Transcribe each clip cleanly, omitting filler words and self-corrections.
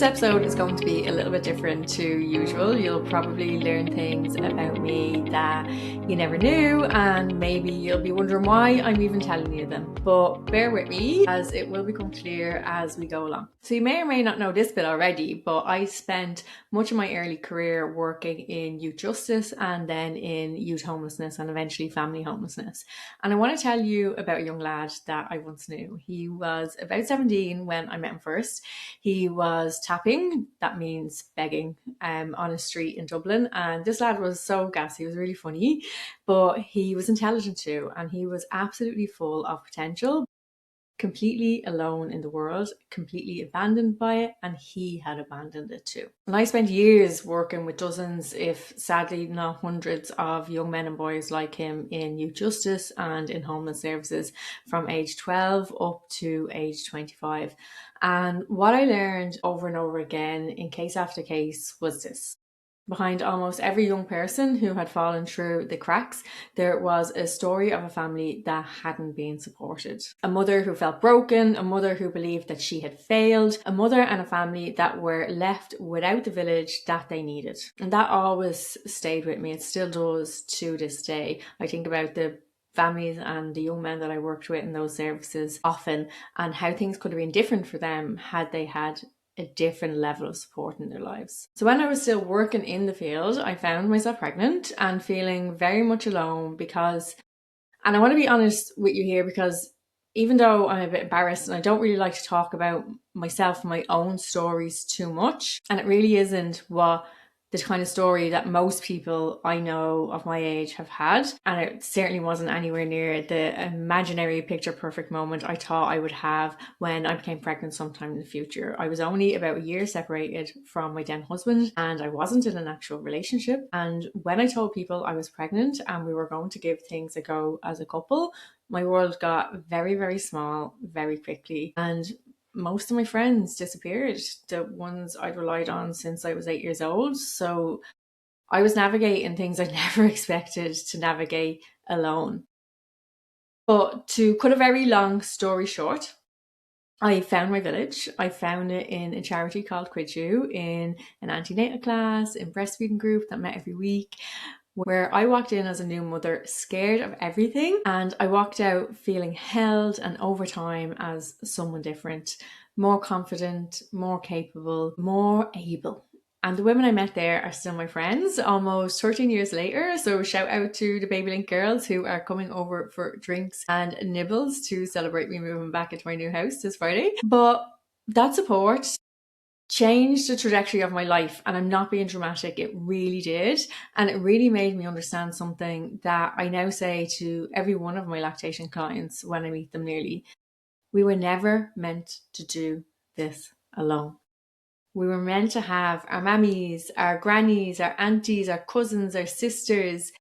episode is going to be a little bit different to usual. You'll probably learn things about me that you never knew, and maybe you'll be wondering why I'm even telling you them. But bear with me, as it will become clear as we go along. So you may or may not know this bit already, but I spent much of my early career working in youth justice and then in youth homelessness and eventually family homelessness. And I want to tell you about a young lad that I once knew. He was about 17 when I met him first. He was tapping, that means begging, on a street in Dublin. And this lad was so gassy, he was really funny, but he was intelligent too. And he was absolutely full of potential, completely alone in the world, completely abandoned by it, and he had abandoned it too. And I spent years working with dozens, if sadly not hundreds, of young men and boys like him in youth justice and in homeless services from age 12 up to age 25. And what I learned over and over again in case after case was this. Behind almost every young person who had fallen through the cracks, there was a story of a family that hadn't been supported. A mother who felt broken, a mother who believed that she had failed, a mother and a family that were left without the village that they needed. And that always stayed with me. It still does to this day. I think about the families and the young men that I worked with in those services often, and how things could have been different for them had they had a different level of support in their lives. So when I was still working in the field, I found myself pregnant and feeling very much alone because, and I want to be honest with you here, because even though I'm a bit embarrassed and I don't really like to talk about myself, my own stories too much, and it really isn't what the kind of story that most people I know of my age have had. And it certainly wasn't anywhere near the imaginary picture perfect moment I thought I would have when I became pregnant sometime in the future. I was only about a year separated from my then husband, and I wasn't in an actual relationship. And when I told people I was pregnant and we were going to give things a go as a couple, my world got very, very small very quickly. And most of my friends disappeared, the ones I'd relied on since I was 8 years old. So I was navigating things I never expected to navigate alone. But to cut a very long story short, I found my village. I found it in a charity called Quidju, in an antenatal class, in breastfeeding group that met every week, where I walked in as a new mother, scared of everything, and I walked out feeling held and over time as someone different, more confident, more capable, more able. And the women I met there are still my friends almost 13 years later. So shout out to the Baby Link girls who are coming over for drinks and nibbles to celebrate me moving back into my new house this Friday. But that support changed the trajectory of my life, and I'm not being dramatic, it really did. And it really made me understand something that I now say to every one of my lactation clients when I meet them nearly. We were never meant to do this alone. We were meant to have our mammies, our grannies, our aunties, our cousins, our sisters,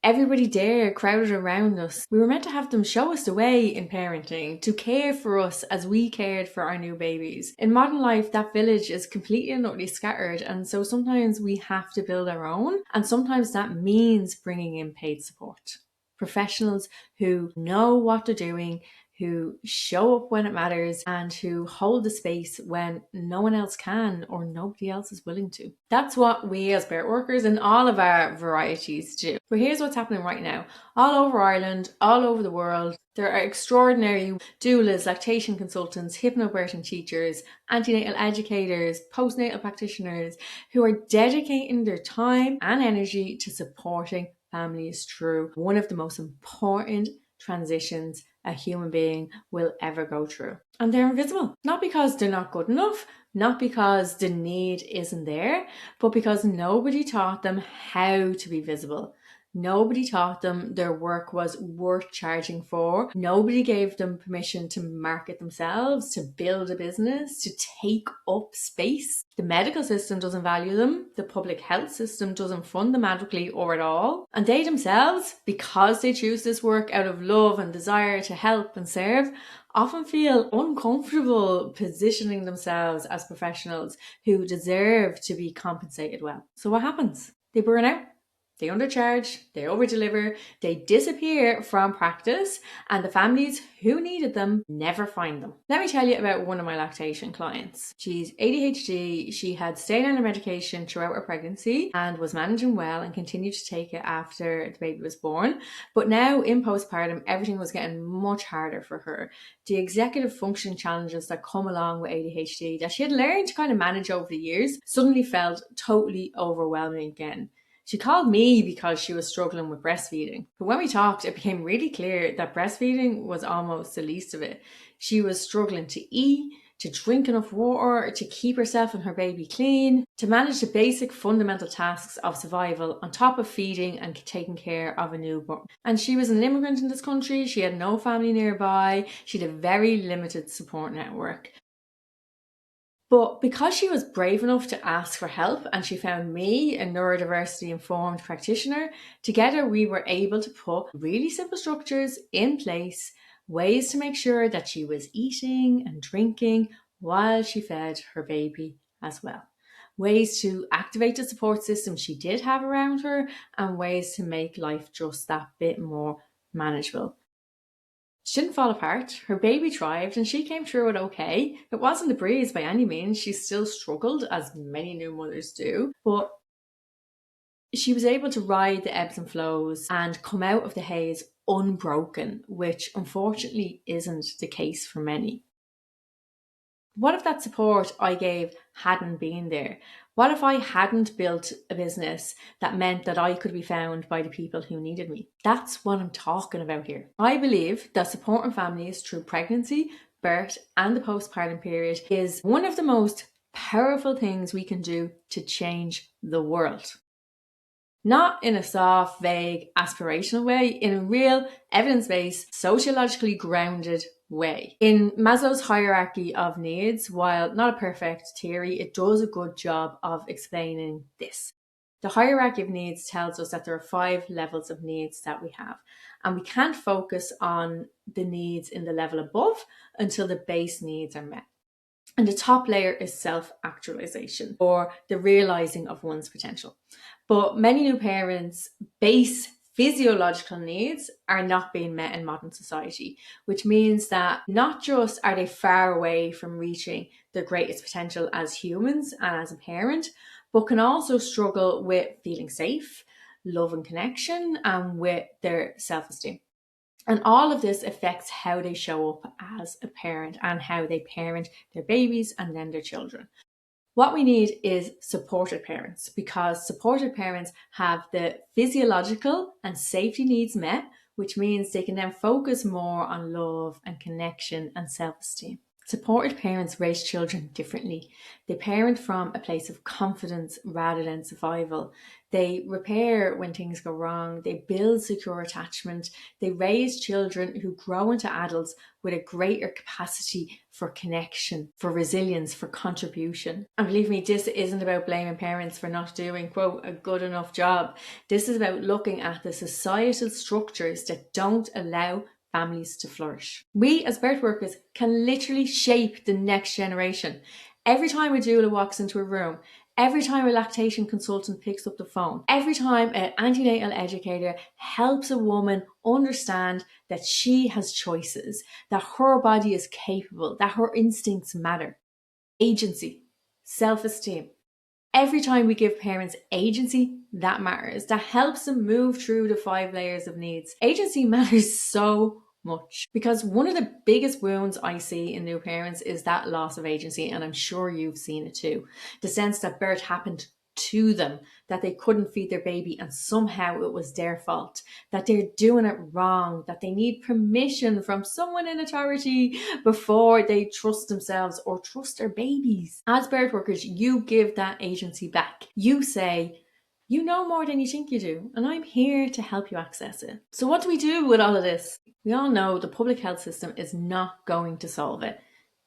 everybody there crowded around us. We were meant to have them show us the way in parenting, to care for us as we cared for our new babies. In modern life, that village is completely and utterly scattered, and so sometimes we have to build our own, and sometimes that means bringing in paid support. Professionals who know what they're doing, who show up when it matters, and who hold the space when no one else can or nobody else is willing to. That's what we as birth workers in all of our varieties do. But here's what's happening right now. All over Ireland, all over the world, there are extraordinary doulas, lactation consultants, hypnobirthing teachers, antenatal educators, postnatal practitioners who are dedicating their time and energy to supporting families through one of the most important transitions a human being will ever go through. And they're invisible. Not because they're not good enough, not because the need isn't there, but because nobody taught them how to be visible. Nobody taught them their work was worth charging for. Nobody gave them permission to market themselves, to build a business, to take up space. The medical system doesn't value them. The public health system doesn't fund them adequately or at all. And they themselves, because they choose this work out of love and desire to help and serve, often feel uncomfortable positioning themselves as professionals who deserve to be compensated well. So what happens? They burn out. They undercharge, they overdeliver, they disappear from practice, and the families who needed them never find them. Let me tell you about one of my lactation clients. She's ADHD. She had stayed on her medication throughout her pregnancy and was managing well and continued to take it after the baby was born. But now in postpartum, everything was getting much harder for her. The executive function challenges that come along with ADHD that she had learned to kind of manage over the years suddenly felt totally overwhelming again. She called me because she was struggling with breastfeeding. But when we talked, it became really clear that breastfeeding was almost the least of it. She was struggling to eat, to drink enough water, to keep herself and her baby clean, to manage the basic fundamental tasks of survival on top of feeding and taking care of a newborn. And she was an immigrant in this country. She had no family nearby. She had a very limited support network. But because she was brave enough to ask for help and she found me, a neurodiversity informed practitioner, together we were able to put really simple structures in place, ways to make sure that she was eating and drinking while she fed her baby as well. Ways to activate the support system she did have around her, and ways to make life just that bit more manageable. She didn't fall apart. Her baby thrived and she came through it okay. It wasn't a breeze by any means. She still struggled, as many new mothers do, but she was able to ride the ebbs and flows and come out of the haze unbroken, which unfortunately isn't the case for many. What if that support I gave hadn't been there? What if I hadn't built a business that meant that I could be found by the people who needed me? That's what I'm talking about here. I believe that supporting families through pregnancy, birth, and the postpartum period is one of the most powerful things we can do to change the world. Not in a soft, vague, aspirational way, in a real, evidence-based, sociologically grounded way. In Maslow's hierarchy of needs, while not a perfect theory, it does a good job of explaining this. The hierarchy of needs tells us that there are 5 levels of needs that we have, and we can't focus on the needs in the level above until the base needs are met. And the top layer is self-actualization, or the realizing of one's potential. But many new parents' base physiological needs are not being met in modern society, which means that not just are they far away from reaching their greatest potential as humans and as a parent, but can also struggle with feeling safe, love and connection, and with their self-esteem. And all of this affects how they show up as a parent and how they parent their babies and then their children. What we need is supported parents, because supported parents have the physiological and safety needs met, which means they can then focus more on love and connection and self-esteem. Supported parents raise children differently. They parent from a place of confidence rather than survival. They repair when things go wrong. They build secure attachment. They raise children who grow into adults with a greater capacity for connection, for resilience, for contribution. And believe me, this isn't about blaming parents for not doing, quote, a good enough job. This is about looking at the societal structures that don't allow families to flourish. We as birth workers can literally shape the next generation. Every time a doula walks into a room, every time a lactation consultant picks up the phone, every time an antenatal educator helps a woman understand that she has choices, that her body is capable, that her instincts matter. Agency, self-esteem. Every time we give parents agency, that matters. That helps them move through the 5 layers of needs. Agency matters so much, because one of the biggest wounds I see in new parents is that loss of agency, and I'm sure you've seen it too. The sense that birth happened to them, that they couldn't feed their baby and somehow it was their fault, that they're doing it wrong, that they need permission from someone in authority before they trust themselves or trust their babies. As birth workers, you give that agency back. You say, you know more than you think you do, and I'm here to help you access it. So what do we do with all of this? We all know the public health system is not going to solve it.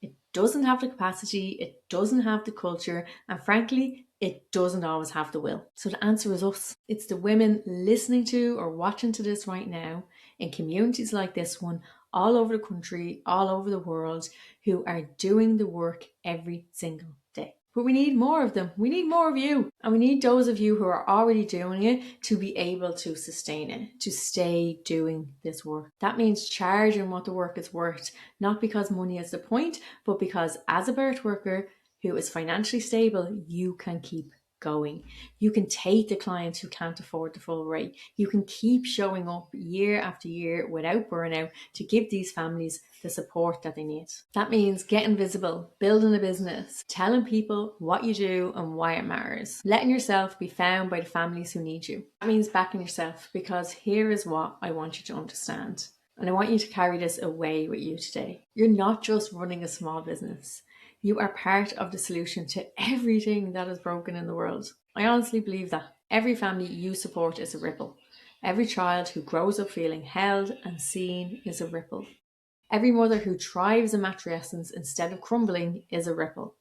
It doesn't have the capacity, it doesn't have the culture, and frankly, it doesn't always have the will. So the answer is us. It's the women listening to or watching to this right now in communities like this one, all over the country, all over the world, who are doing the work every single day. But we need more of them. We need more of you. And we need those of you who are already doing it to be able to sustain it, to stay doing this work. That means charging what the work is worth, not because money is the point, but because as a birth worker who is financially stable, you can keep going. You can take the clients who can't afford the full rate. You can keep showing up year after year without burnout to give these families the support that they need. That means getting visible, building a business, telling people what you do and why it matters, letting yourself be found by the families who need you. That means backing yourself, because here is what I want you to understand. And I want you to carry this away with you today. You're not just running a small business. You are part of the solution to everything that is broken in the world. I honestly believe that. Every family you support is a ripple. Every child who grows up feeling held and seen is a ripple. Every mother who thrives in matrescence instead of crumbling is a ripple.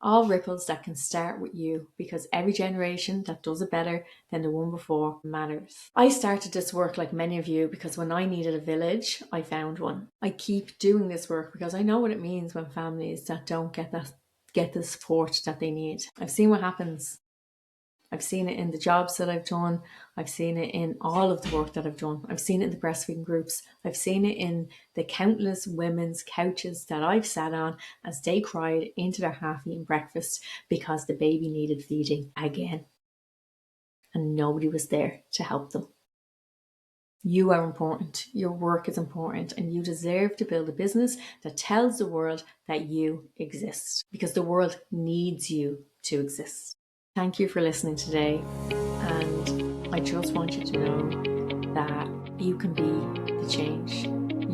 All ripples that can start with you, because every generation that does it better than the one before matters. I started this work like many of you because when I needed a village, I found one. I keep doing this work because I know what it means when families that don't get the support that they need. I've seen what happens. I've seen it in the jobs that I've done. I've seen it in all of the work that I've done. I've seen it in the breastfeeding groups. I've seen it in the countless women's couches that I've sat on as they cried into their half-eaten breakfast because the baby needed feeding again. And nobody was there to help them. You are important. Your work is important, and you deserve to build a business that tells the world that you exist, because the world needs you to exist. Thank you for listening today, and I just want you to know that you can be the change.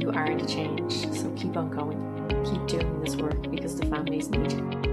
You are the change, so keep on going. Keep doing this work because the families need you.